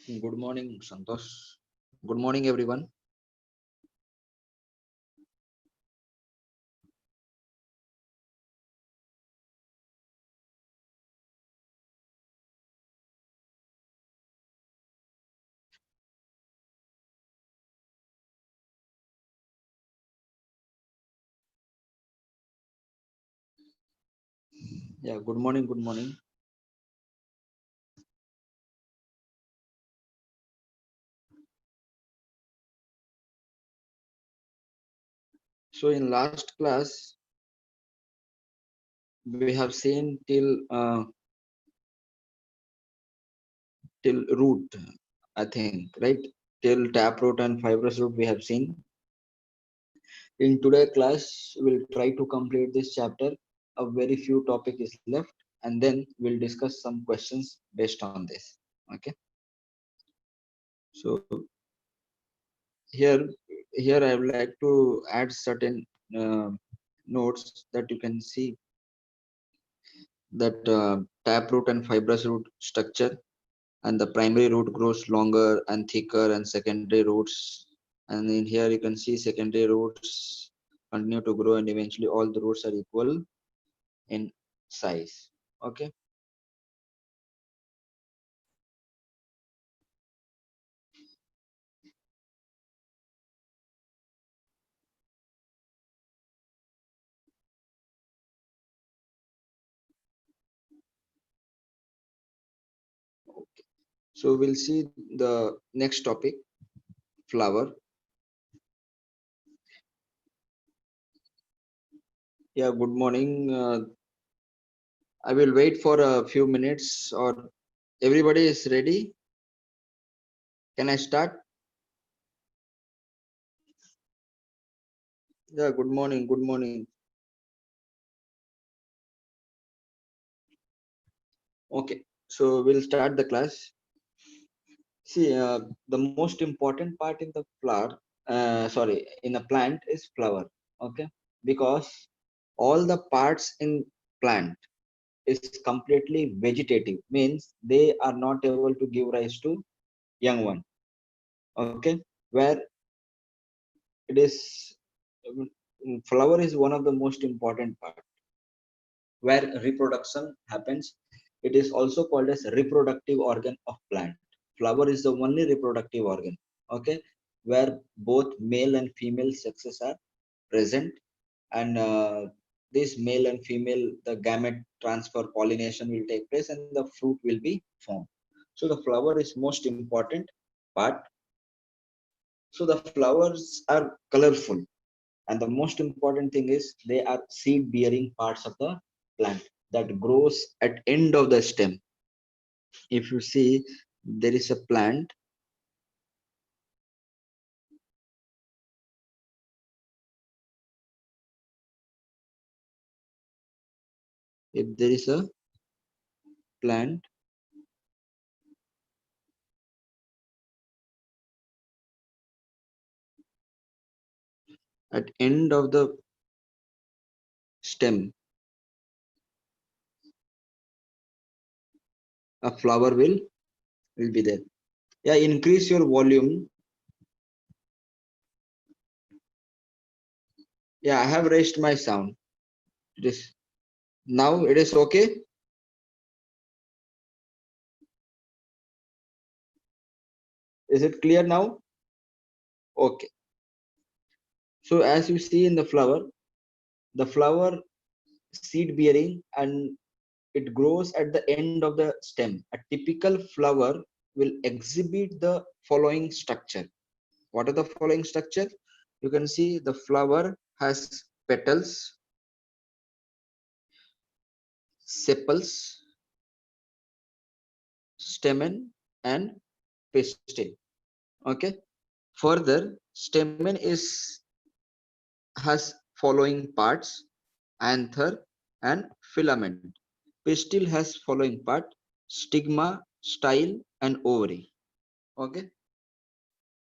Good morning, Santosh. Good morning, everyone. Yeah, good morning. Good morning. So, in last class, we have seen till root, I think, right? Till taproot and fibrous root we have seen. In today class, we'll try to complete this chapter. A very few topic is left, and then we'll discuss some questions based on this. Okay. So here, here I would like to add certain uh, notes that you can see that taproot and fibrous root structure, and the primary root grows longer and thicker, and secondary roots, and in here you can see secondary roots continue to grow, and eventually all the roots are equal in size. Okay. So we'll see the next topic, flower. Yeah, good morning. I will wait for a few minutes, or everybody is ready. Can I start? Yeah, good morning. Good morning. Okay, so we'll start the class. See, the most important part in the flower, sorry, in a plant is flower. Okay, because all the parts in plant is completely vegetative, means they are not able to give rise to young one. Okay, where it is, flower is one of the most important part where reproduction happens. It is also called as reproductive organ of plant. Flower is the only reproductive organ, okay, where both male and female sexes are present, and this male and female, the gamete transfer pollination will take place, and the fruit will be formed. So the flower is most important part. So the flowers are colorful, and the most important thing is they are seed bearing parts of the plant that grows at end of the stem. If you see, there is a plant. If there is a plant at end of the stem, a flower will be there. Yeah, increase your volume. Yeah, I have raised my sound. It is now, it is okay. Is it clear now? Okay. So as you see in the flower seed bearing, and it grows at the end of the stem. A typical flower will exhibit the following structure. What are the following structure? You can see the flower has petals, sepals, stamen, and pistil. Okay. Further, stamen is has following parts: anther and filament. Pistil has following part: stigma, style, and ovary. Okay.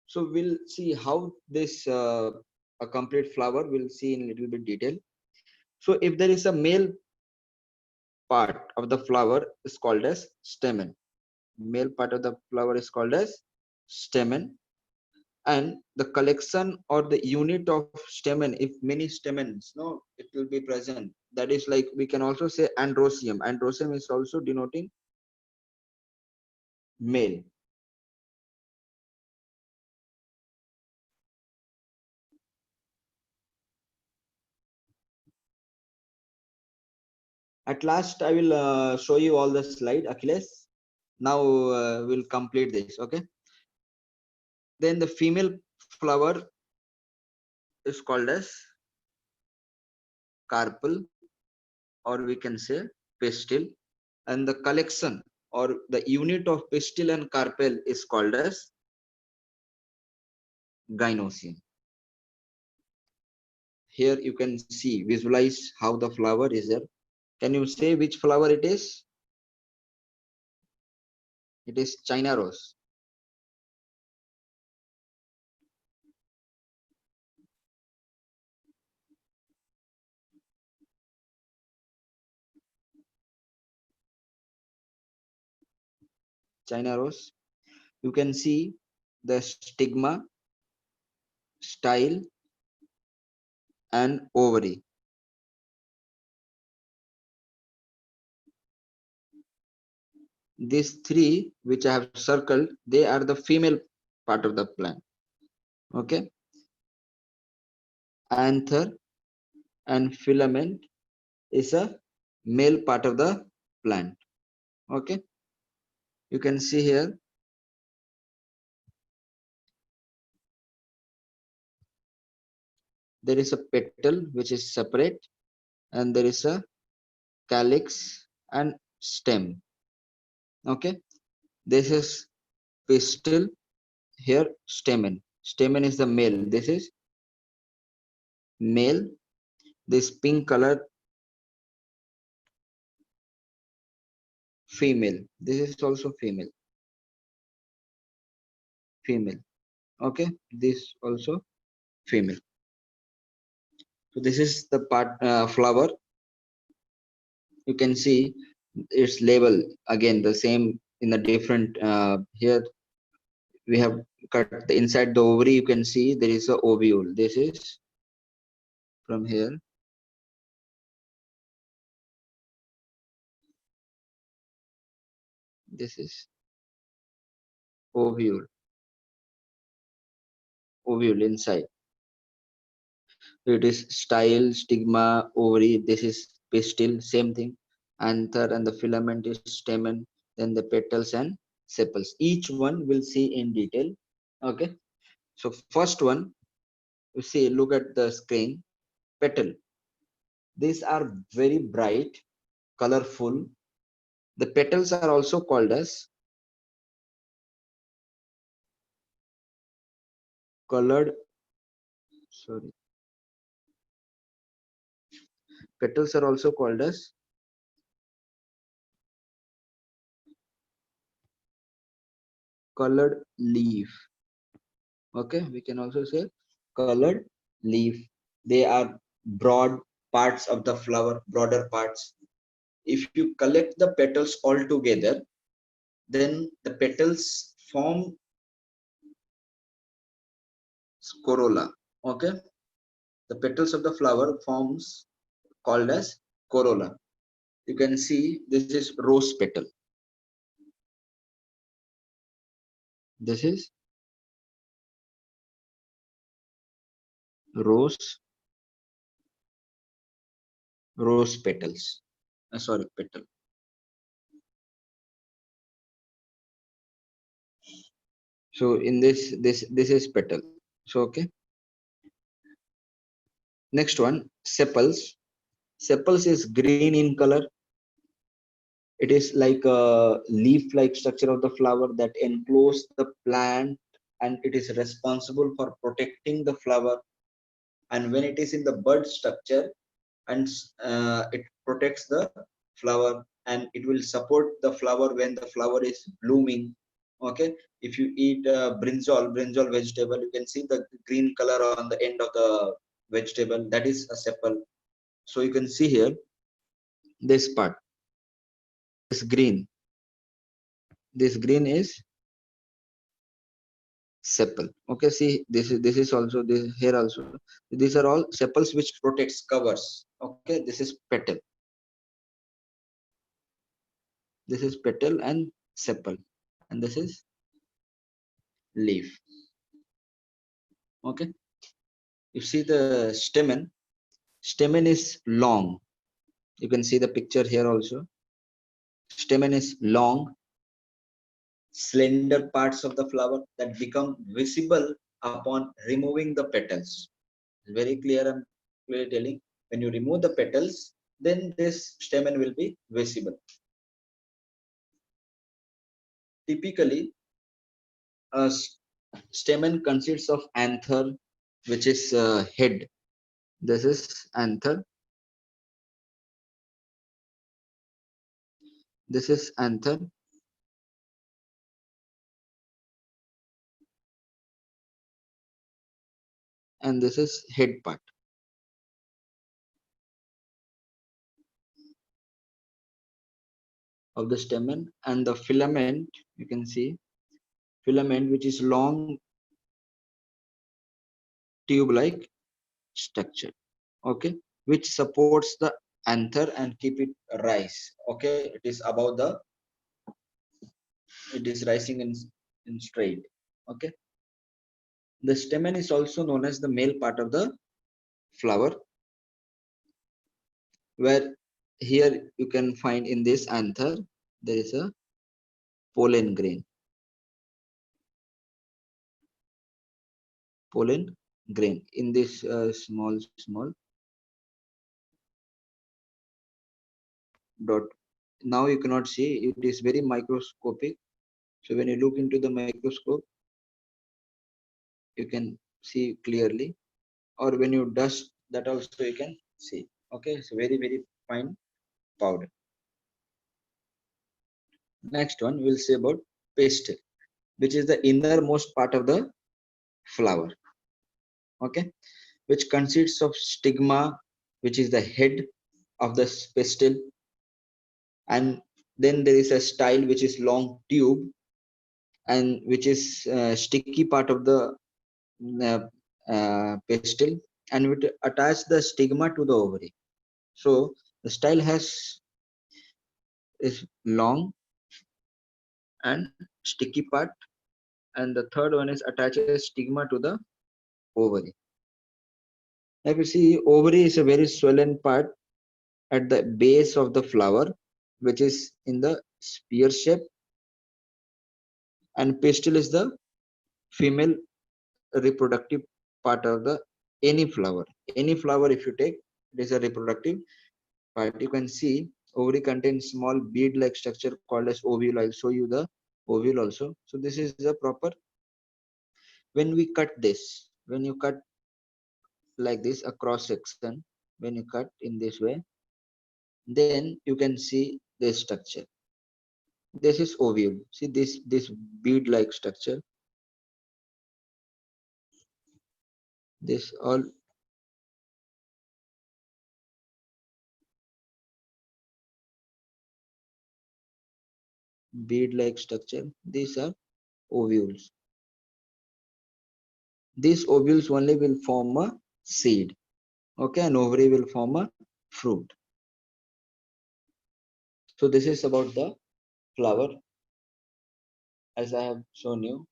So we'll see how this a complete flower we'll see in a little bit detail. So if there is a male part of the flower is called as stamen. Male part of the flower is called as stamen, and the collection or the unit of stamen, if many stamens, no, it will be present. That is like we can also say androecium. Androecium is also denoting male. At last, I will show you all the slide, Achilles. Now we'll complete this. Okay. Then the female flower is called as carpel, or we can say pistil, and the collection or the unit of pistil and carpel is called as gynoecium. Here you can see, visualize how the flower is there. Can you say which flower it is? It is China rose. China rose. You can see the stigma, style, and ovary. These three, which I have circled, they are the female part of the plant. Okay. Anther and filament is a male part of the plant. Okay. You can see here there is a petal which is separate, and there is a calyx and stem. Okay. This is pistil. Here stamen. Stamen is the male. This is male. This pink color female. This is also female. Female. Okay. This also female. So this is the part flower. You can see its label again the same in a different. Here we have cut the inside the ovary. You can see there is a ovule. This is from here. This is ovule. Ovule inside. It is style, stigma, ovary. This is pistil, same thing. Anther and the filament is stamen. Then the petals and sepals. Each one we'll see in detail. Okay. So first one, you see, look at the screen. Petal. These are very bright, colorful. The petals are also called as colored. Sorry. Petals are also called as colored leaf. Okay, we can also say colored leaf. They are broad parts of the flower, broader parts. If you collect the petals all together, then the petals form corolla. Okay, the petals of the flower forms called as corolla. You can see this is rose petal. This is rose petals. Sorry, petal. So in this is petal. So okay. Next one, sepals. Sepals is green in color. It is like a leaf-like structure of the flower that enclose the plant, and it is responsible for protecting the flower. And when it is in the bud structure, and it protects the flower, and it will support the flower when the flower is blooming. Okay, if you eat brinjal vegetable, you can see the green color on the end of the vegetable. That is a sepal. So you can see here this part is green. This green is sepal. Okay, see this is also this here also. These are all sepals which protects covers. Okay, this is petal. This is petal and sepal, and this is leaf. Okay, you see the stamen. Stamen is long. You can see the picture here also. Stamen is long, slender parts of the flower that become visible upon removing the petals. Very clear, I'm clearly telling. When you remove the petals, then this stamen will be visible. Typically, a stamen consists of anther, which is head. This is anther. This is anther, and this is head part of the stamen, and the filament. You can see filament, which is long tube-like structure. Okay, which supports the anther and keep it rise. Okay, it is above the. It is rising in straight. Okay, the stamen is also known as the male part of the flower, where here you can find in this anther there is a pollen grain. Pollen grain in this small dot. Now you cannot see, it is very microscopic. So when you look into the microscope, you can see clearly, or when you dust that also you can see. Okay, so very fine powder. Next one we'll say about pistil, which is the innermost part of the flower. Okay, which consists of stigma, which is the head of the pistil, and then there is a style which is long tube, and which is sticky part of the uh, pistil, and would attach the stigma to the ovary. So the style has is long and sticky part, and the third one is attaches stigma to the ovary. If you see, ovary is a very swollen part at the base of the flower, which is in the spear shape, and pistil is the female reproductive part of the any flower. Any flower, if you take, it is a reproductive part. You can see ovary contains small bead-like structure called as ovule. I'll show you the ovule also. So this is the proper. When we cut this, when you cut like this a cross section, when you cut in this way, then you can see this structure. This is ovule. See this bead-like structure. This all bead-like structure. These are ovules. These ovules only will form a seed. Okay, and ovary will form a fruit. So this is about the flower, as I have shown you.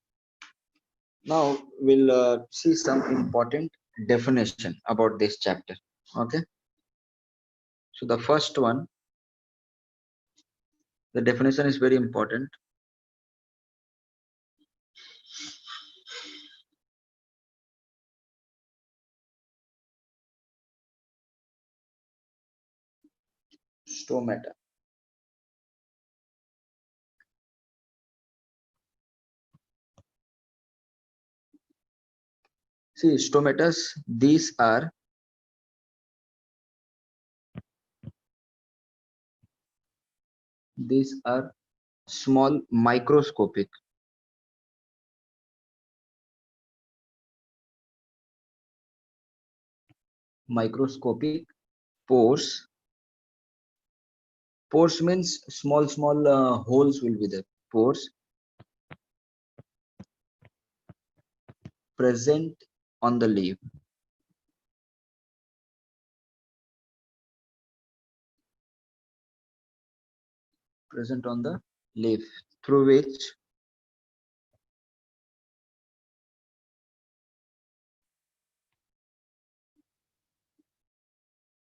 Now we'll see some important definition about this chapter. Okay, so the first one, the definition is very important. Stomata. See, stomatas, these are small microscopic pores. Pores means small holes will be there. pores present on the leaf, present on the leaf, through which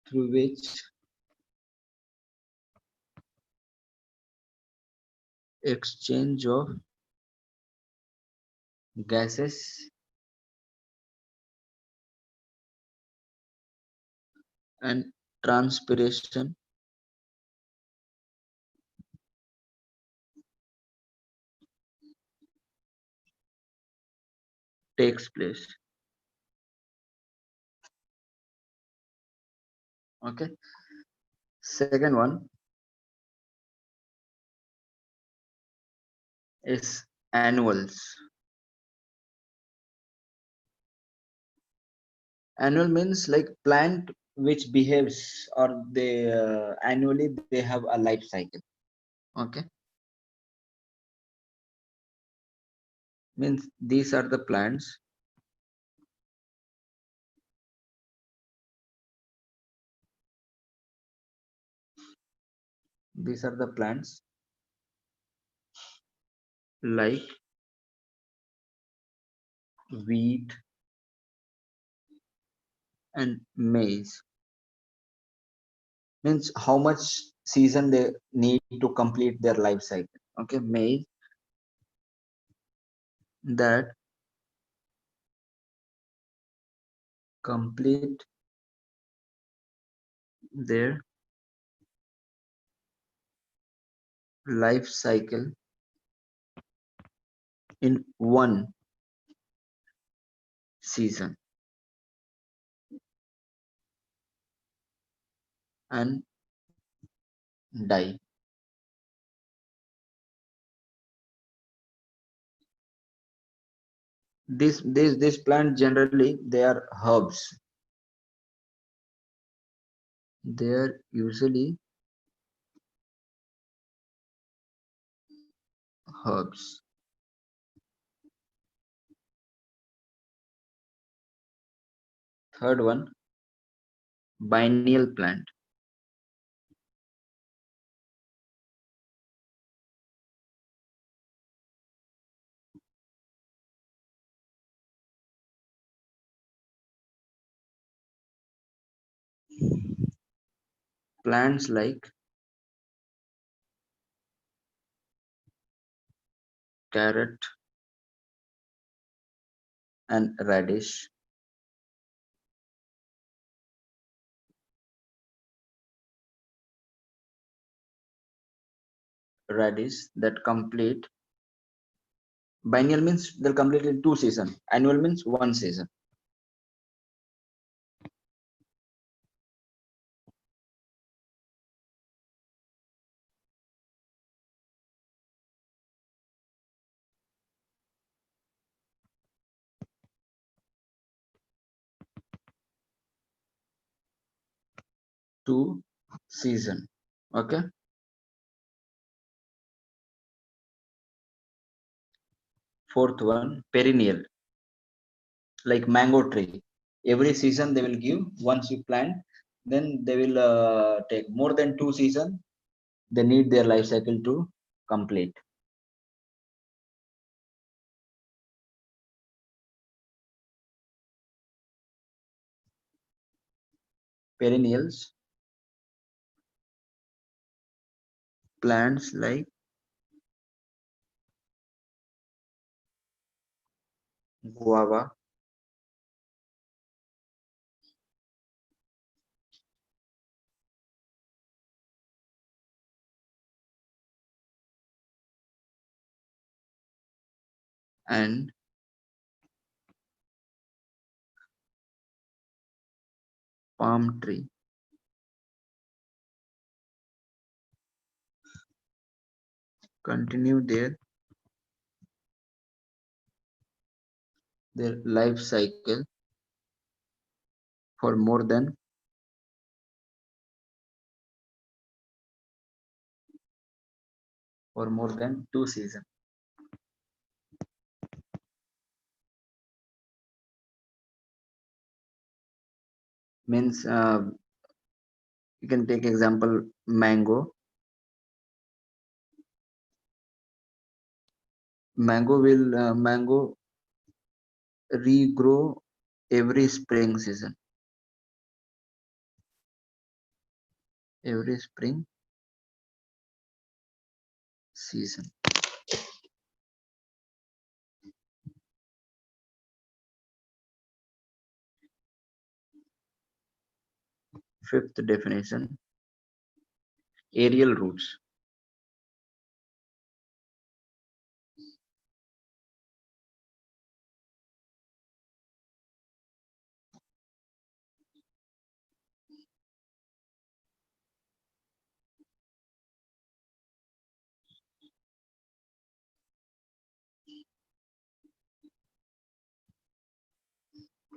through which exchange of gases and transpiration takes place. Okay. Second one is annuals. Annual means like plant which behaves or they annually they have a life cycle. Okay. Means these are the plants these are the plants like wheat and maize. Means how much season they need to complete their life cycle. Okay, maize that complete their life cycle in one season and die. This plant generally they are herbs. They are usually herbs. Third one, biennial plant. Plants like carrot and radish that complete. Biennial means they'll complete in 2 seasons. Annual means 1 season. Two season. Okay. Fourth one, perennial, like mango tree. Every season they will give. Once you plant, then they will take more than 2 seasons. They need their life cycle to complete. Perennials, plants like guava, and palm tree continue their life cycle for more than for more than 2 seasons. Means you can take example mango. Mango regrow every spring season. Every spring season. Fifth definition, aerial roots.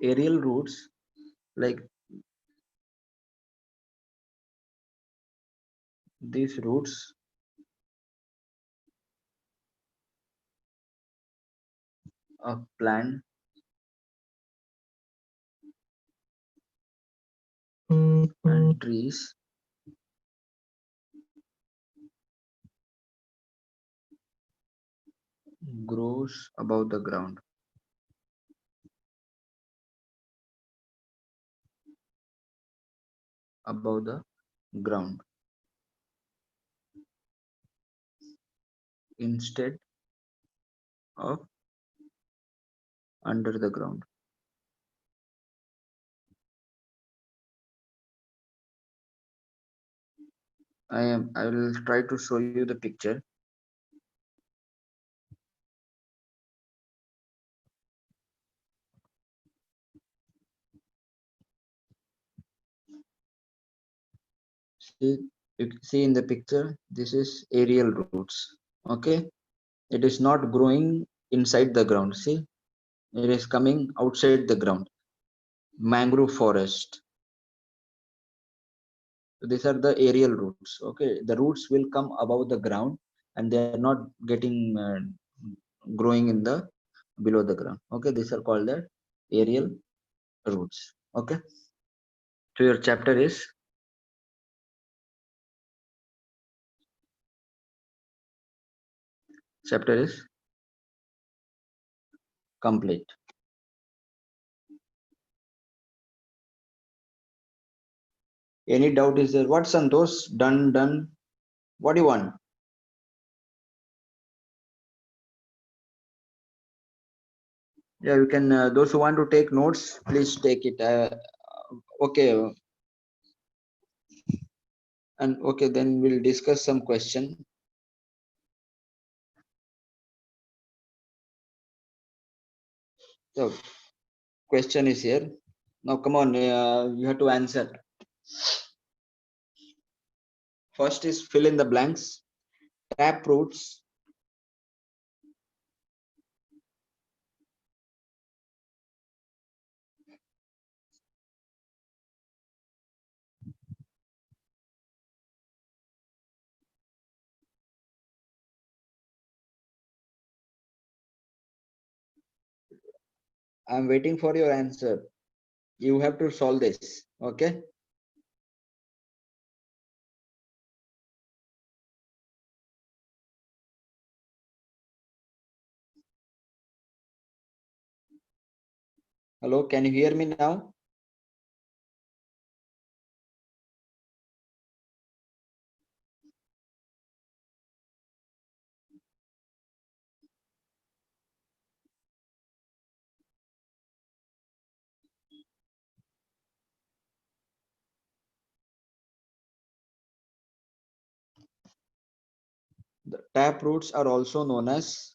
Aerial roots, like these roots of plant and trees grows above the ground. Above the ground instead of under the ground. I will try to show you the picture. See, you see in the picture, this is aerial roots. Okay, it is not growing inside the ground. See, it is coming outside the ground. Mangrove forest. So these are the aerial roots. Okay, the roots will come above the ground and they are not getting growing in the below the ground. Okay, these are called the aerial roots. Okay, so your chapter is complete. Any doubt is there? What, Santosh? Done. What do you want? Yeah, you can. Those who want to take notes, please take it. Okay, and okay, then we'll discuss some question. So, question is here. Now, come on, you have to answer. First is fill in the blanks. Tap roots. I'm waiting for your answer. You have to solve this. Okay. Hello, can you hear me now? The tap roots are also known as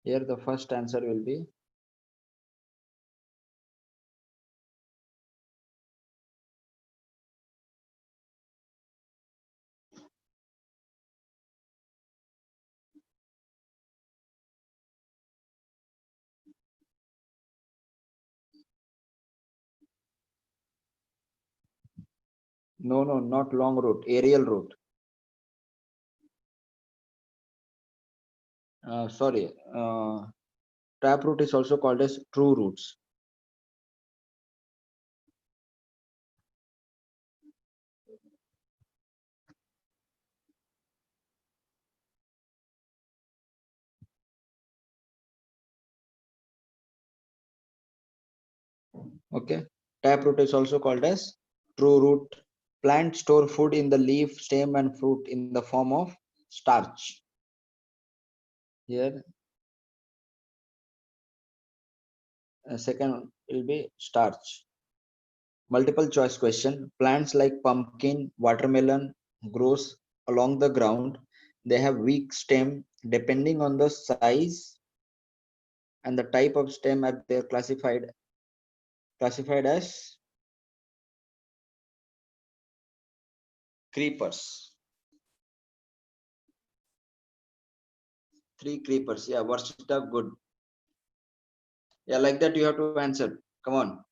Here the first answer will be no, not long root, aerial root. Sorry, taproot is also called as true roots. Okay, taproot is also called as true root. Plants store food in the leaf, stem, and fruit in the form of starch. Here, second will be starch. Multiple choice question. Plants like pumpkin, watermelon grows along the ground. They have weak stem. Depending on the size and the type of stem, they're classified as creepers. Three creepers. Yeah, Varshita, good. Yeah, like that you have to answer. Come on.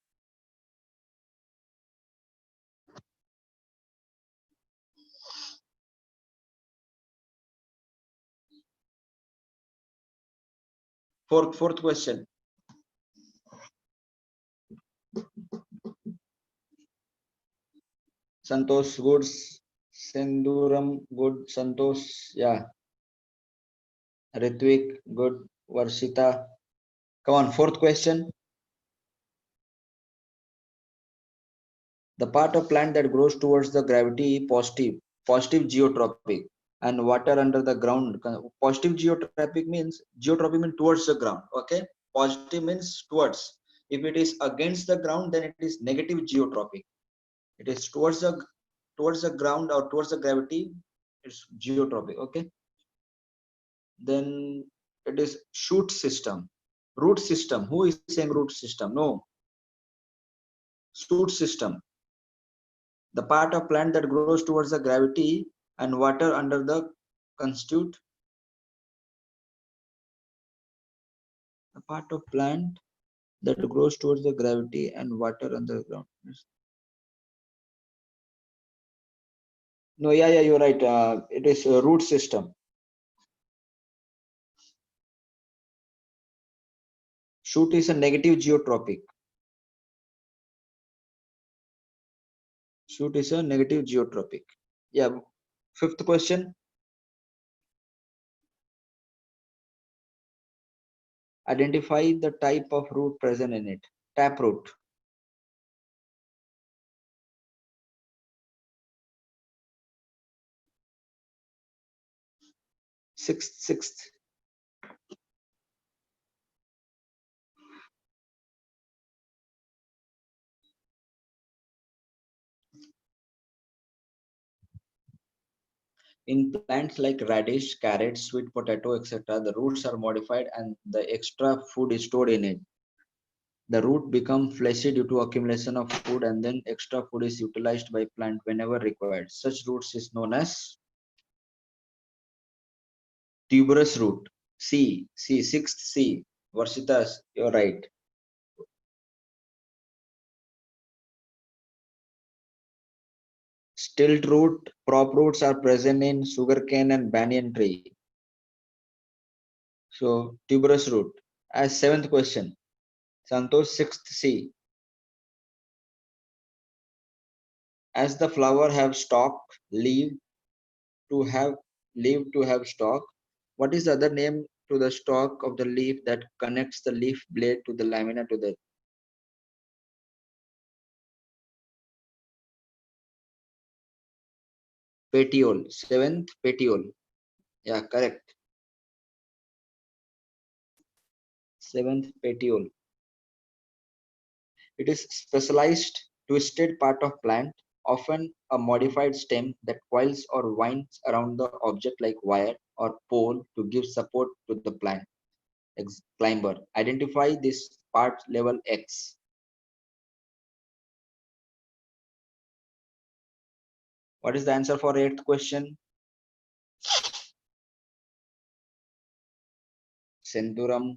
Fourth question. Santosh, good. Sinduram, good. Santosh, yeah. Ritvik, good. Varshita. Come on, fourth question. The part of plant that grows towards the gravity positive geotropic, and water under the ground. Positive geotropic means towards the ground. Okay, positive means towards. If it is against the ground, then it is negative geotropic. It is towards the ground or towards the gravity. It's geotropic. Okay, then it is shoot system, root system. Who is saying root system? No, shoot system. The part of plant that grows towards the gravity and water under the constitute the part of plant that grows towards the gravity and water under the ground. No, yeah, you're right. It is a root system. Shoot is a negative geotropic. Shoot is a negative geotropic. Yeah. Fifth question. Identify the type of root present in it. Taproot. Sixth. In plants like radish, carrot, sweet potato, etc., the roots are modified and the extra food is stored in it. The root become fleshy due to accumulation of food, and then extra food is utilized by plant whenever required. Such roots is known as tuberous root. Sixth C. Varshita, you're right. Stilt root, prop roots are present in sugarcane and banyan tree. So tuberous root. As seventh question. Santosh, sixth C. As the flower have stalk, leaf to have stalk. What is the other name to the stalk of the leaf that connects the leaf blade to the lamina to the petiole? Seventh, petiole. Yeah, correct. Seventh, petiole. It is specialized twisted part of plant, often a modified stem that coils or winds around the object like wire or pole to give support to the plant. climber. Identify this part level X. What is the answer for eighth question? Centurum.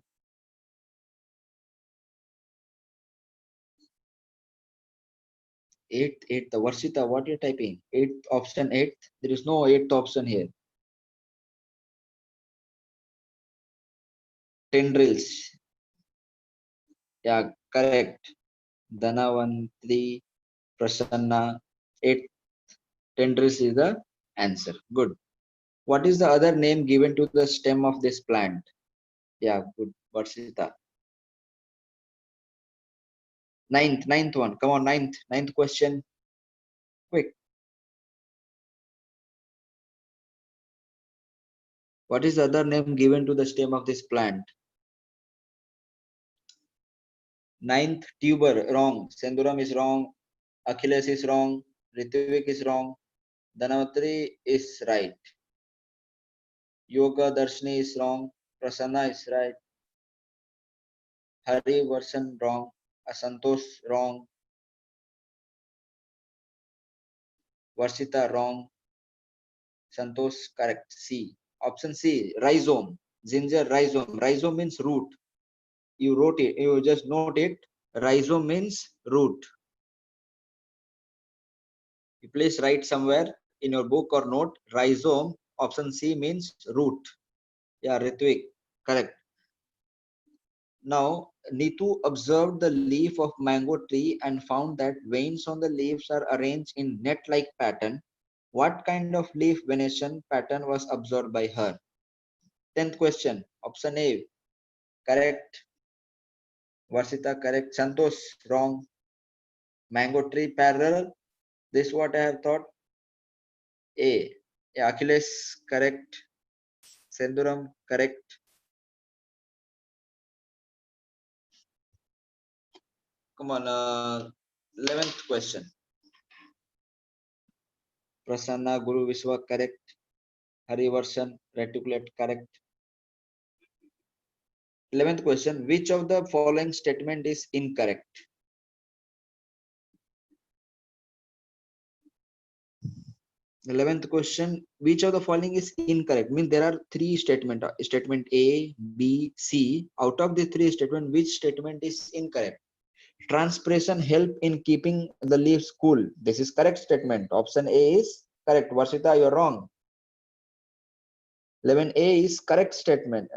Eighth, the Varshita, what you're typing? Eighth option, eighth. There is no eighth option here. Tendrils. Yeah, correct. Dhanavantri, Prasanna. Eighth tendrils is the answer. Good. What is the other name given to the stem of this plant? Yeah, good. Varshita. Ninth one. Come on, ninth question. Quick. What is the other name given to the stem of this plant? Ninth, tuber. Wrong. Senduram is wrong. Achilles is wrong. Ritvik is wrong. Dhanavantri is right. Yoga Darshini is wrong. Prasanna is right. Hari Varsan wrong. Asantosh wrong. Varshita wrong. Santosh correct. C. Option C. Rhizome. Ginger rhizome. Rhizome means root. You wrote it. You just note it. Rhizome means root. You please write somewhere in your book or note. Rhizome. Option C means root. Yeah, Ritvik. Correct. Now, Nitu observed the leaf of mango tree and found that veins on the leaves are arranged in net-like pattern. What kind of leaf venation pattern was observed by her? 10th question. Option A. Correct. Varsita correct. Santosh wrong. Mango tree parallel. This is what I have thought. A. Yeah, Achilles correct. Senduram correct. Come on. 11th question. Prasanna Guru Vishwa correct. Harivarshan reticulate correct. 11th question. Which of the following statement is incorrect? 11th question. Which of the following is incorrect? Means there are three statements. Statement A, B, C. Out of the three statements, which statement is incorrect? Transpiration help in keeping the leaves cool. This is correct statement. Option A is correct. Varshita, you're wrong. 11A is correct statement.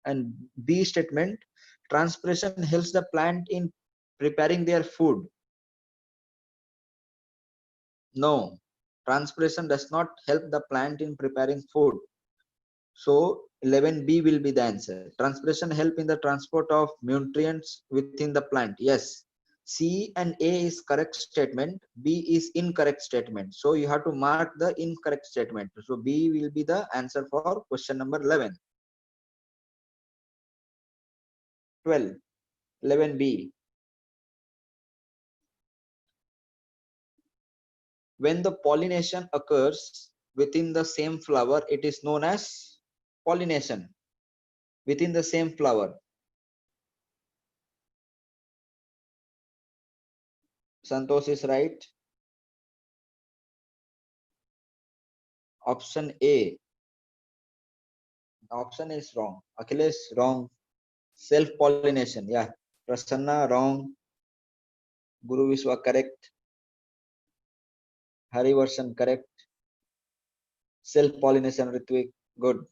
And B statement, transpiration helps the plant in preparing their food. No, transpiration does not help the plant in preparing food. So 11B will be the answer. Transpiration help in the transport of nutrients within the plant. Yes. C and A is correct statement. B is incorrect statement. So you have to mark the incorrect statement. So B will be the answer for question number 11. 12. 11B. When the pollination occurs within the same flower, it is known as pollination within the same flower. Santosh is right. Option A. Option is wrong. Achilles wrong. Self-pollination. Yeah. Prasanna wrong. Guru Vishwa correct. Harivarshan correct. Self-pollination Ritvik. Good.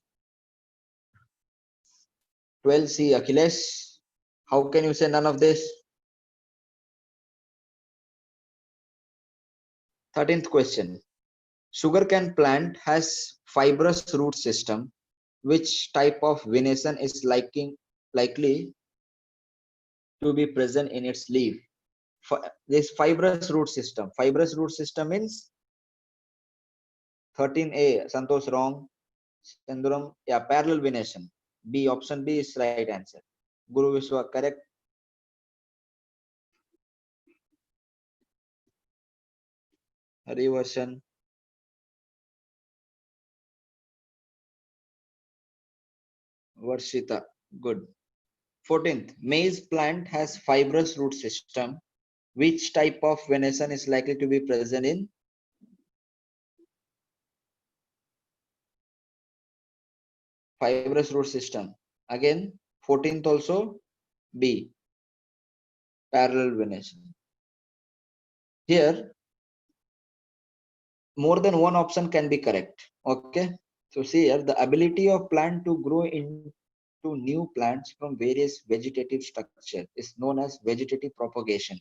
12C Achilles. How can you say none of this? 13th question. Sugarcane plant has fibrous root system. Which type of venation is likely to be present in its leaf? This fibrous root system. Fibrous root system means 13A. Santosh wrong. Sendram. Yeah, parallel venation. B. Option B is right answer. Guru Vishwa correct. Harivarshan. Varshita. Good. 14th, maize plant has fibrous root system. Which type of venation is likely to be present in fibrous root system? Again, 14th also B, parallel venation. Here, more than one option can be correct. Okay. So see here, the ability of plant to grow into new plants from various vegetative structure is known as vegetative propagation.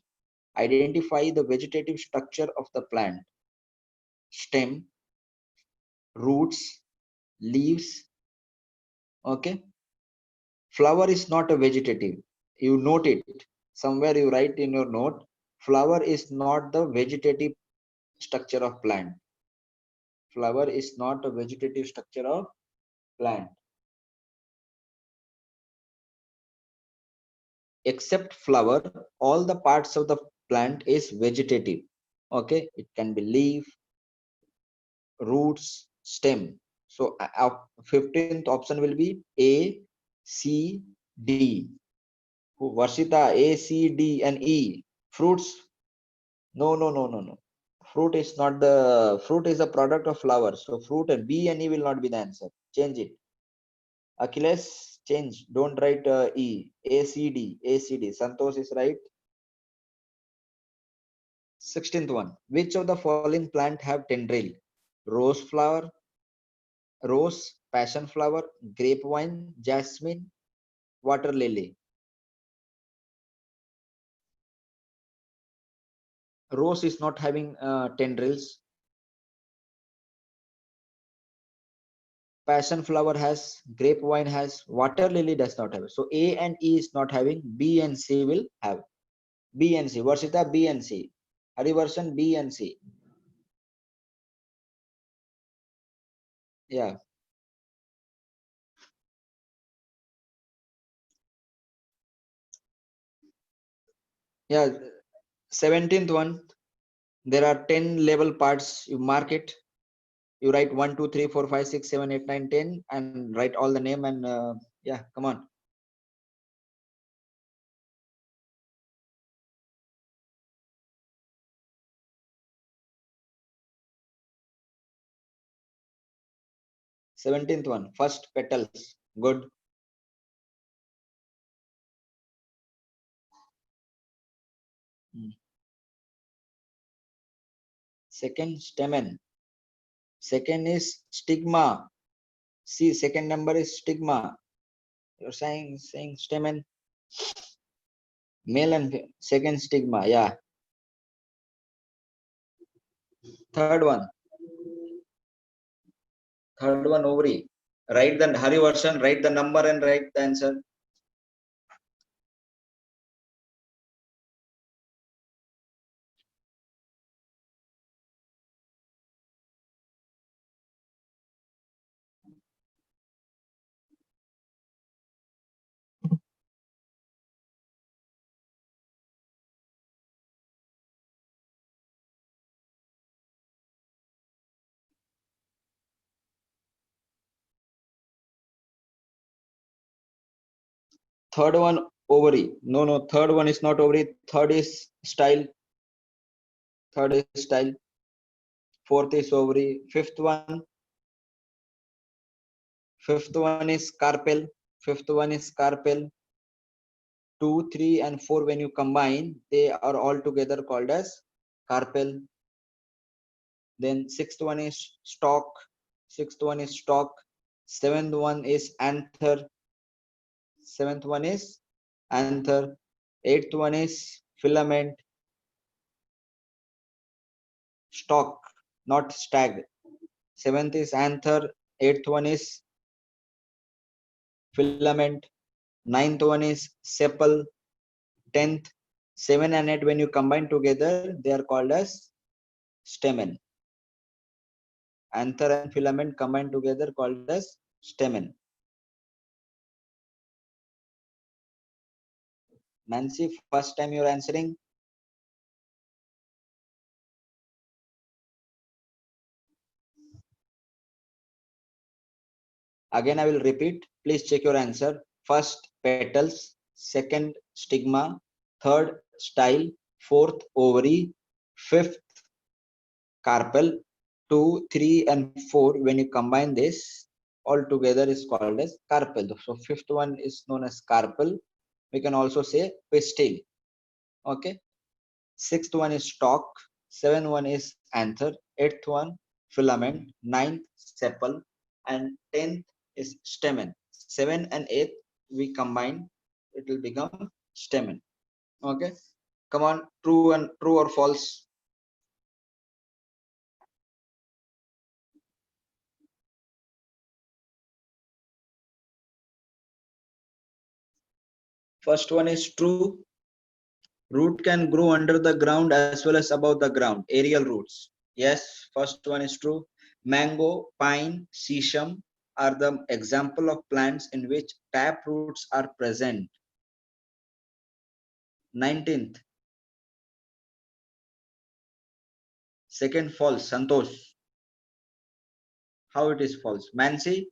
Identify the vegetative structure of the plant: stem, roots, leaves. Okay. Flower is not a vegetative. You note it. Somewhere you write in your note, flower is not the vegetative structure of plant. Flower is not a vegetative structure of plant. Except flower, all the parts of the plant is vegetative. Okay, it can be leaf, roots, stem. So 15th option will be A, C, D. Varshita, A, C, D, and E. Fruits? No, no, no, no, no. Fruit is not the fruit is a product of flower. So fruit and B and E will not be the answer. Change it. Achilles, change. Don't write E. A, C, D. A, C, D. Santosh is right. 16th one. Which of the following plant have tendril? Rose flower, rose, passion flower, grapevine, jasmine, water lily. Rose is not having tendrils. Passion flower has, grapevine has, water lily does not have. So A and E is not having, B and C will have. B and C. Varshita, B and C. Harivarshan, B and C. Yeah. Yeah. 17th one. There are 10 level parts. You mark it. You write 1, 2, 3, 4, 5, 6, 7, 8, 9, 10, and write all the name and yeah, come on. 17th one. First, petals. Good. Hmm. Second, stamen. Second is stigma. See, second number is stigma. You're saying stamen, male and second stigma. Yeah. Third one. Third one, ovary. Write the Hari version, write the number and write the answer. Third one, ovary. No, no, third one is not ovary. Third is style. Third is style. Fourth is ovary. Fifth one is carpel. Fifth one is carpel. 2, 3, and 4, when you combine, they are all together called as carpel. Then sixth one is stalk. Sixth one is stalk. Seventh one is anther. Seventh one is anther. Eighth one is filament. Stalk, not stag. Seventh is anther. Eighth one is filament. Ninth one is sepal. 10th, 7 and 8, when you combine together, they are called as stamen. Anther and filament combined together called as stamen. Nancy, first time you're answering. Again, I will repeat. Please check your answer. First, petals. Second, stigma. Third, style. Fourth, ovary. Fifth, carpel. 2, 3, and 4. When you combine this, all together is called as carpel. So fifth one is known as carpel. We can also say pistil. Okay. Sixth one is stalk. Seventh one is anther. Eighth one filament. Ninth sepal, and 10th is stamen. 7 and 8 we combine, it will become stamen. Okay. Come on, true or false? First one is true. Root can grow under the ground as well as above the ground. Aerial roots. Yes, first one is true. Mango, pine, sesame are the example of plants in which tap roots are present. 19th. Second false. Santosh. How it is false? Mansi?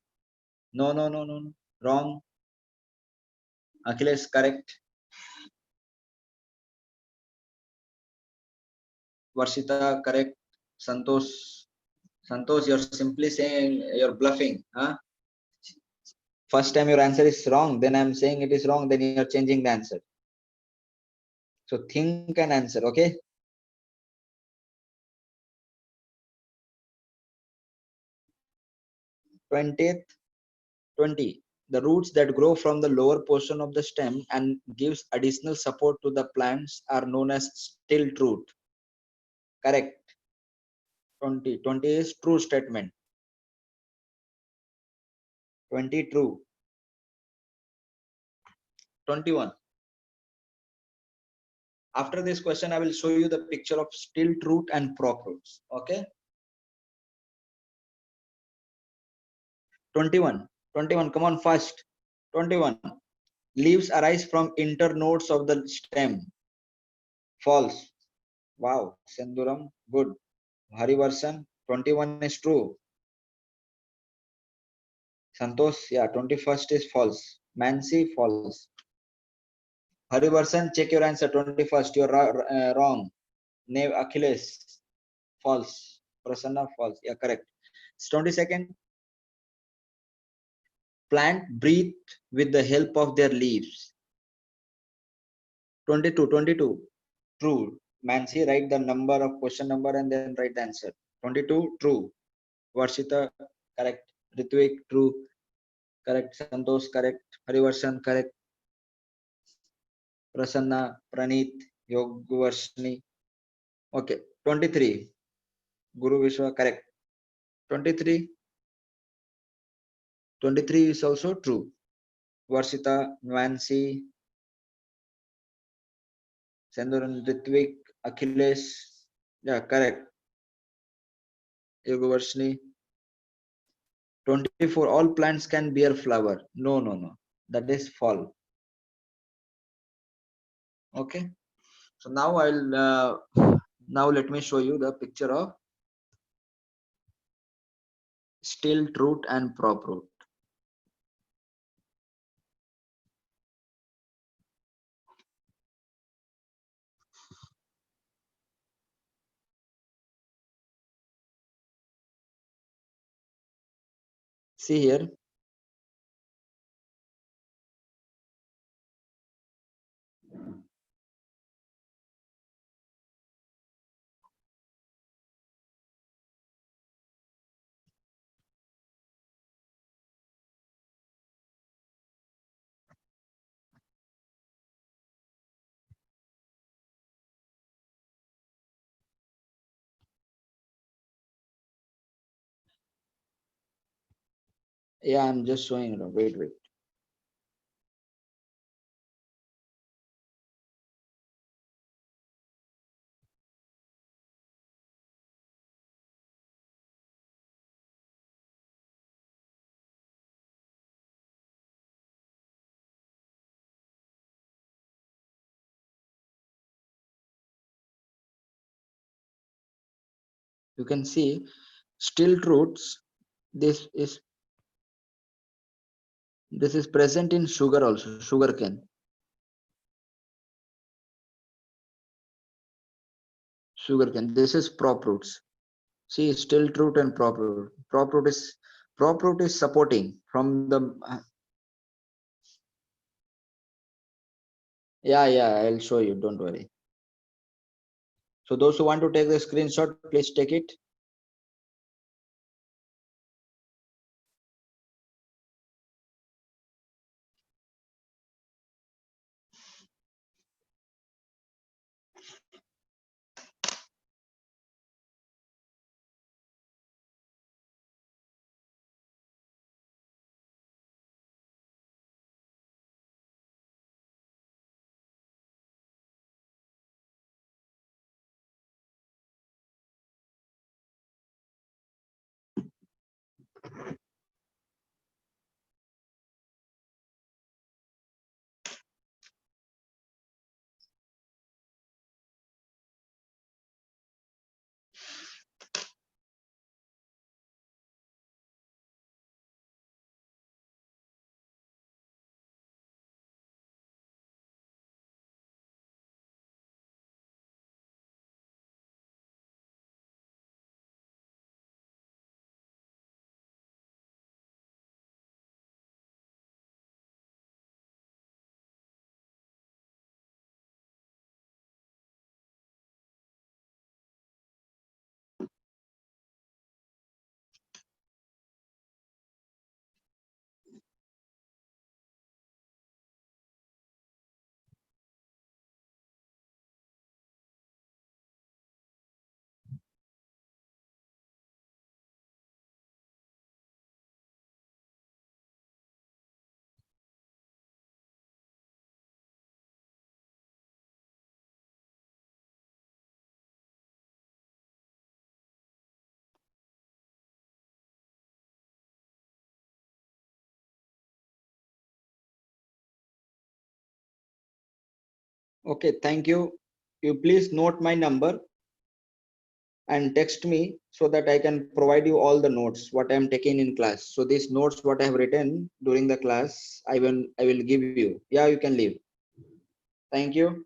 No, no, no, no, no. Wrong. Achilles, correct. Varshita, correct. Santosh. Santosh, you're simply saying you're bluffing. Huh? First time your answer is wrong, then I'm saying it is wrong, then you're changing the answer. So think and answer, okay? #20. 20. The roots that grow from the lower portion of the stem and gives additional support to the plants are known as stilt root. Correct. 20. 20 is true statement. 20 true. 21. After this question, I will show you the picture of stilt root and prop roots. Okay. 21. 21. Come on, fast. 21. Leaves arise from internodes of the stem. False. Wow. Senduram. Good. Harivarsan. 21 is true. Santosh. Yeah. 21st is false. Mansi. False. Harivarsan. Check your answer. 21st. You're wrong. Name Achilles. False. Prasanna. False. Yeah. Correct. 22nd. Plant breathe with the help of their leaves. 22. 22. True. Mansi, write the number of question number and then write the answer. 22. True. Varshita, correct. Ritvik, true. Correct. Santosh, correct. Harivarshan, correct. Prasanna, Praneeth, Yogvarshini. Okay. 23. Guru Vishwa, correct. 23. 23 is also true. Varshita, Nancy, Senduran, Ritvik, Achilles. Yeah, correct. Yogvarshini. 24. All plants can bear flower. No, no, no. That is fall. Okay. So now now let me show you the picture of stilt root and prop root. See here. Yeah, I'm just showing you. Wait, wait. You can see stilt roots. This is This is present in sugar also, sugar cane. Sugar cane. This is prop roots. See, still root and prop root. Prop root is supporting from the. Yeah, I'll show you. Don't worry. So those who want to take the screenshot, please take it. Okay, thank you. You please note my number and text me so that I can provide you all the notes what I am taking in class. So these notes what I have written during the class, I will give you. Yeah, you can leave. Thank you.